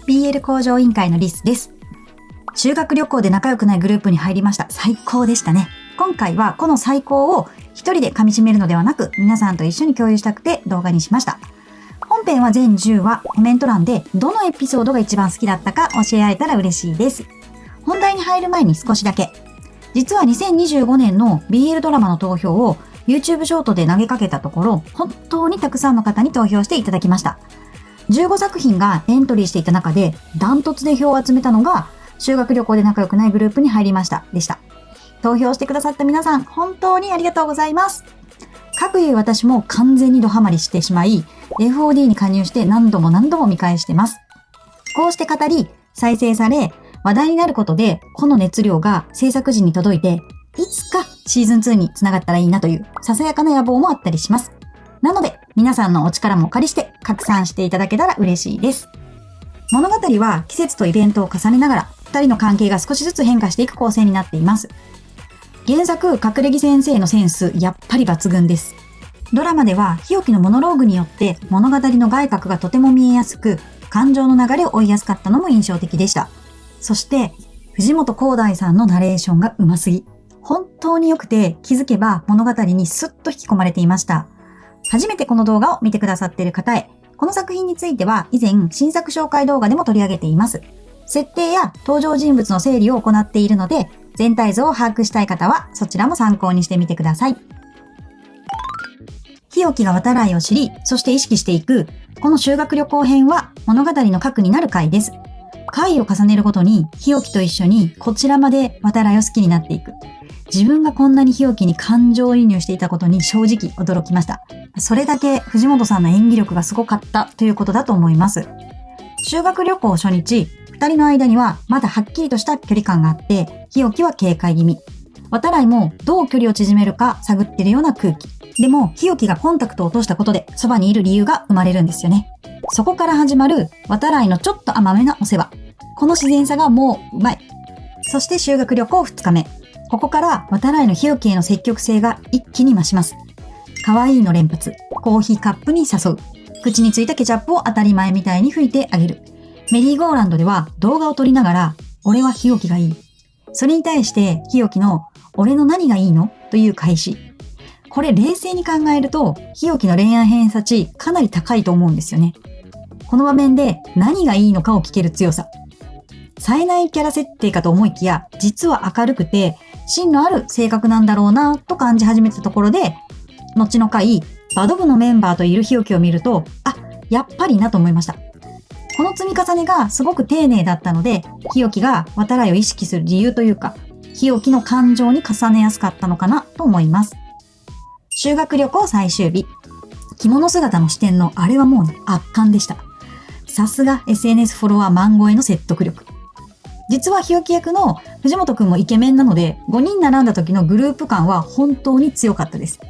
BL 向上委員会のリスです。修学旅行で仲良くないグループに入りました。最高でしたね。今回はこの最高を一人で噛み締めるのではなく、皆さんと一緒に共有したくて動画にしました。本編は全10話、コメント欄でどのエピソードが一番好きだったか教え合えたら嬉しいです。本題に入る前に少しだけ。実は2025年の BL ドラマの投票を YouTube ショートで投げかけたところ、本当にたくさんの方に投票していただきました。15作品がエントリーしていた中で、ダントツで票を集めたのが、修学旅行で仲良くないグループに入りましたでした。投票してくださった皆さん、本当にありがとうございます。かくいう私も完全にドハマりしてしまい、FOD に加入して何度も見返してます。こうして語り、再生され、話題になることで、この熱量が制作陣に届いて、いつかシーズン2に繋がったらいいなという、ささやかな野望もあったりします。なので、皆さんのお力もお借りして拡散していただけたら嬉しいです。物語は季節とイベントを重ねながら、二人の関係が少しずつ変化していく構成になっています。原作、隠れ木先生のセンス、やっぱり抜群です。ドラマでは、日置のモノローグによって物語の外郭がとても見えやすく、感情の流れを追いやすかったのも印象的でした。そして、藤本浩大さんのナレーションが上手すぎ。本当に良くて気づけば物語にスッと引き込まれていました。初めてこの動画を見てくださっている方へ、この作品については以前新作紹介動画でも取り上げています。設定や登場人物の整理を行っているので、全体像を把握したい方はそちらも参考にしてみてください。日置が渡来を知り、そして意識していく、この修学旅行編は物語の核になる回です。回を重ねるごとに、日置と一緒にこちらまで渡来を好きになっていく。自分がこんなに日置に感情移入していたことに正直驚きました。それだけ藤本さんの演技力がすごかったということだと思います。修学旅行初日、二人の間にはまだはっきりとした距離感があって、日置は警戒気味。渡来もどう距離を縮めるか探ってるような空気。でも、日置がコンタクトを落としたことで、そばにいる理由が生まれるんですよね。そこから始まる、渡来のちょっと甘めなお世話。この自然さがもううまい。そして修学旅行2日目。ここから渡来の日置への積極性が一気に増します。可愛いの連発。コーヒーカップに誘う。口についたケチャップを当たり前みたいに拭いてあげる。メリーゴーランドでは動画を撮りながら、俺は日置がいい。それに対して日置の、俺の何がいいのという返し。これ冷静に考えると、日置の恋愛偏差値かなり高いと思うんですよね。この場面で何がいいのかを聞ける強さ。冴えないキャラ設定かと思いきや、実は明るくて、芯のある性格なんだろうなと感じ始めたところで、後の回、バド部のメンバーといる日置を見ると、あ、やっぱりなと思いました。この積み重ねがすごく丁寧だったので、日置が渡来を意識する理由というか、日置の感情に重ねやすかったのかなと思います。修学旅行最終日。着物姿の視点のあれはもう圧巻でした。さすが SNS フォロワー万超えの説得力。実は日置役の藤本くんもイケメンなので、5人並んだ時のグループ感は本当に強かったです。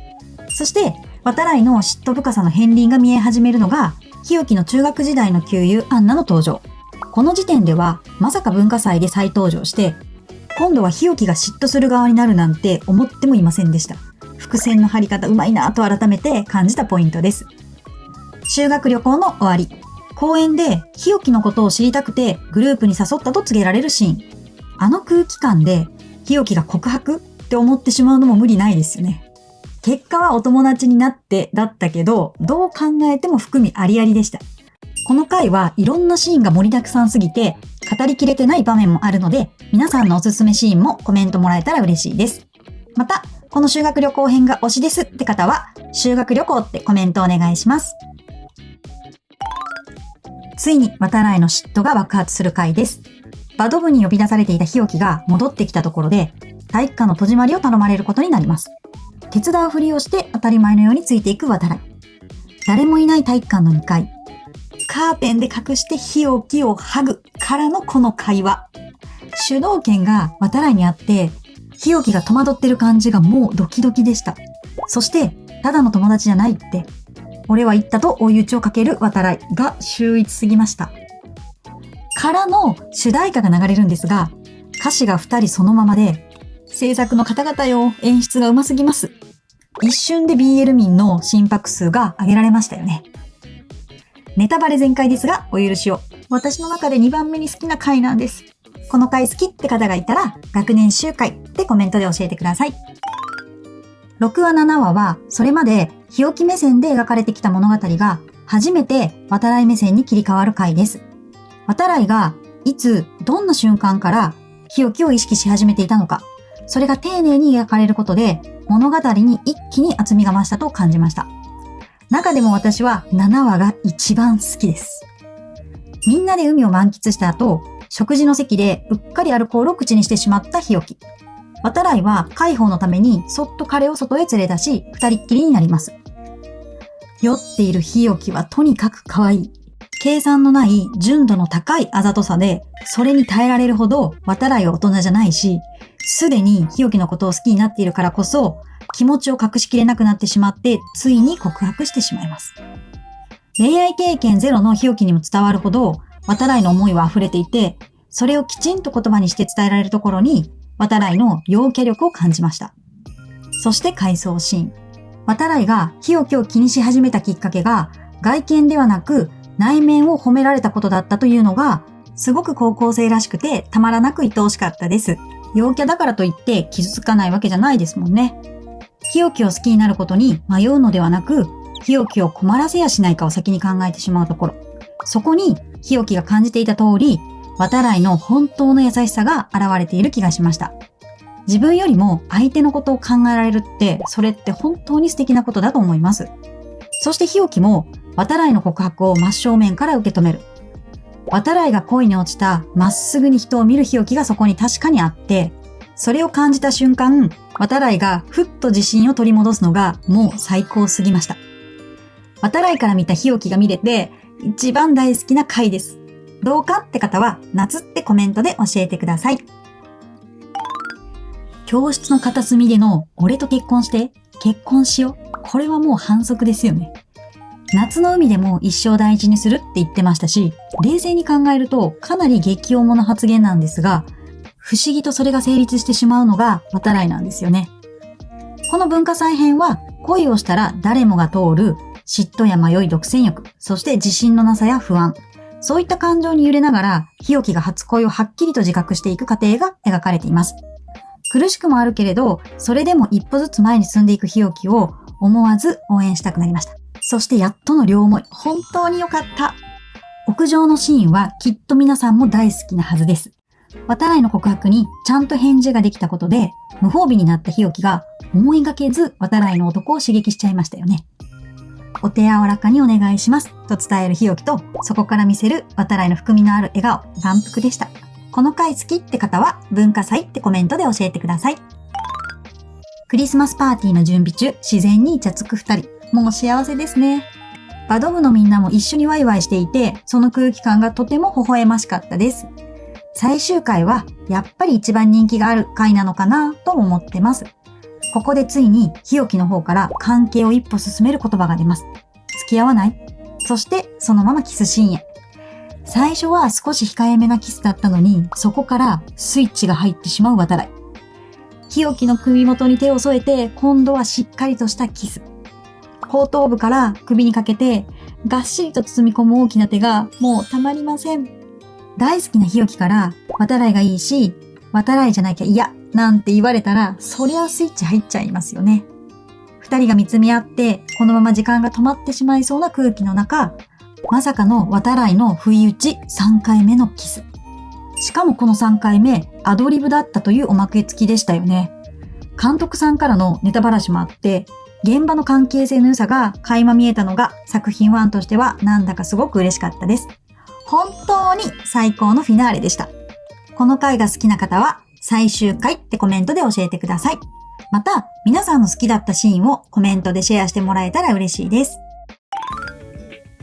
そして、渡来の嫉妬深さの片鱗が見え始めるのが、日置の中学時代の旧友アンナの登場。この時点では、まさか文化祭で再登場して、今度は日置が嫉妬する側になるなんて思ってもいませんでした。伏線の張り方うまいなと改めて感じたポイントです。修学旅行の終わり。公園で日置のことを知りたくてグループに誘ったと告げられるシーン。あの空気感で日置が告白って思ってしまうのも無理ないですよね。結果はお友達になってだったけど、どう考えても含みありありでした。この回はいろんなシーンが盛りだくさんすぎて語りきれてない場面もあるので、皆さんのおすすめシーンもコメントもらえたら嬉しいです。また、この修学旅行編が推しですって方は、修学旅行ってコメントお願いします。ついに渡来の嫉妬が爆発する回です。バド部に呼び出されていた日置が戻ってきたところで、体育館の戸締まりを頼まれることになります。手伝うふりをして当たり前のようについていく渡来。誰もいない体育館の2階。カーテンで隠して日置をハグからのこの会話。主導権が渡来にあって、日置が戸惑ってる感じがもうドキドキでした。そして、ただの友達じゃないって、俺は言ったと追い打ちをかける渡来が秀逸すぎました。からの主題歌が流れるんですが、歌詞が2人そのままで、制作の方々よ、演出が上手すぎます。一瞬で BL 民の心拍数が上げられましたよね。ネタバレ全開ですがお許しを。私の中で2番目に好きな回なんです。この回好きって方がいたら学年集会ってコメントで教えてください。6話7話はそれまで日置目線で描かれてきた物語が初めて渡来目線に切り替わる回です。渡来がいつどんな瞬間から日置を意識し始めていたのか、それが丁寧に描かれることで物語に一気に厚みが増したと感じました。中でも私は7話が一番好きです。みんなで海を満喫した後、食事の席でうっかりアルコールを口にしてしまった日置。渡来は介抱のためにそっと彼を外へ連れ出し、二人っきりになります。酔っている日置はとにかく可愛い。計算のない純度の高いあざとさで、それに耐えられるほど渡来は大人じゃないし、すでに日置のことを好きになっているからこそ、気持ちを隠しきれなくなってしまって、ついに告白してしまいます。恋愛経験ゼロの日置にも伝わるほど、渡来の思いは溢れていて、それをきちんと言葉にして伝えられるところに、渡来の陽キャ力を感じました。そして回想シーン。渡来が日置を気にし始めたきっかけが、外見ではなく内面を褒められたことだったというのが、すごく高校生らしくてたまらなく愛おしかったです。陽キャだからといって傷つかないわけじゃないですもんね。日置を好きになることに迷うのではなく、日置を困らせやしないかを先に考えてしまうところ。そこに日置が感じていた通り、渡来の本当の優しさが現れている気がしました。自分よりも相手のことを考えられるって、それって本当に素敵なことだと思います。そして日置も渡来の告白を真正面から受け止める。渡来が恋に落ちたまっすぐに人を見る日置がそこに確かにあって、それを感じた瞬間、渡来がふっと自信を取り戻すのがもう最高すぎました。渡来から見た日置が見れて一番大好きな回です。どうかって方は夏ってコメントで教えてください。教室の片隅での俺と結婚して結婚しよう。これはもう反則ですよね。夏の海でも一生大事にするって言ってましたし、冷静に考えるとかなり激重な発言なんですが、不思議とそれが成立してしまうのが渡来なんですよね。この文化祭編は恋をしたら誰もが通る嫉妬や迷い、独占欲、そして自信のなさや不安、そういった感情に揺れながら日置が初恋をはっきりと自覚していく過程が描かれています。苦しくもあるけれど、それでも一歩ずつ前に進んでいく日置を思わず応援したくなりました。そしてやっとの両思い、本当に良かった。屋上のシーンはきっと皆さんも大好きなはずです。渡来の告白にちゃんと返事ができたことで、無防備になった日置が思いがけず渡来の男を刺激しちゃいましたよね。お手柔らかにお願いしますと伝える日置と、そこから見せる渡来の含みのある笑顔、眼福でした。この回好きって方は文化祭ってコメントで教えてください。クリスマスパーティーの準備中、自然にイチャつく二人。もう幸せですね。バド部のみんなも一緒にワイワイしていて、その空気感がとても微笑ましかったです。最終回はやっぱり一番人気がある回なのかなと思ってます。ここでついに日置の方から関係を一歩進める言葉が出ます。付き合わない？そしてそのままキスシーンへ。最初は少し控えめなキスだったのに、そこからスイッチが入ってしまう渡来。日置の首元に手を添えて、今度はしっかりとしたキス。後頭部から首にかけて、がっしりと包み込む大きな手がもうたまりません。大好きな日置から渡来がいいし、渡来じゃなきゃ嫌なんて言われたら、そりゃスイッチ入っちゃいますよね。二人が見つめ合って、このまま時間が止まってしまいそうな空気の中、まさかの渡来の不意打ち3回目のキス。しかもこの3回目、アドリブだったというおまけ付きでしたよね。監督さんからのネタばらしもあって、現場の関係性の良さが垣間見えたのが作品1としてはなんだかすごく嬉しかったです。本当に最高のフィナーレでした。この回が好きな方は最終回ってコメントで教えてください。また皆さんの好きだったシーンをコメントでシェアしてもらえたら嬉しいです。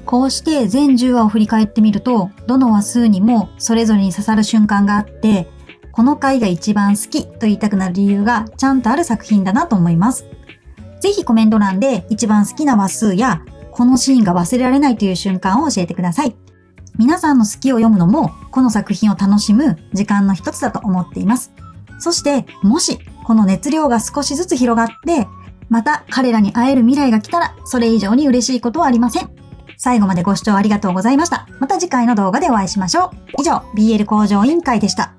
こうして全10話を振り返ってみると、どの話数にもそれぞれに刺さる瞬間があって、この回が一番好きと言いたくなる理由がちゃんとある作品だなと思います。ぜひコメント欄で一番好きな話数やこのシーンが忘れられないという瞬間を教えてください。皆さんの好きを読むのもこの作品を楽しむ時間の一つだと思っています。そしてもしこの熱量が少しずつ広がってまた彼らに会える未来が来たらそれ以上に嬉しいことはありません。最後までご視聴ありがとうございました。また次回の動画でお会いしましょう。以上、BL 向上委員会でした。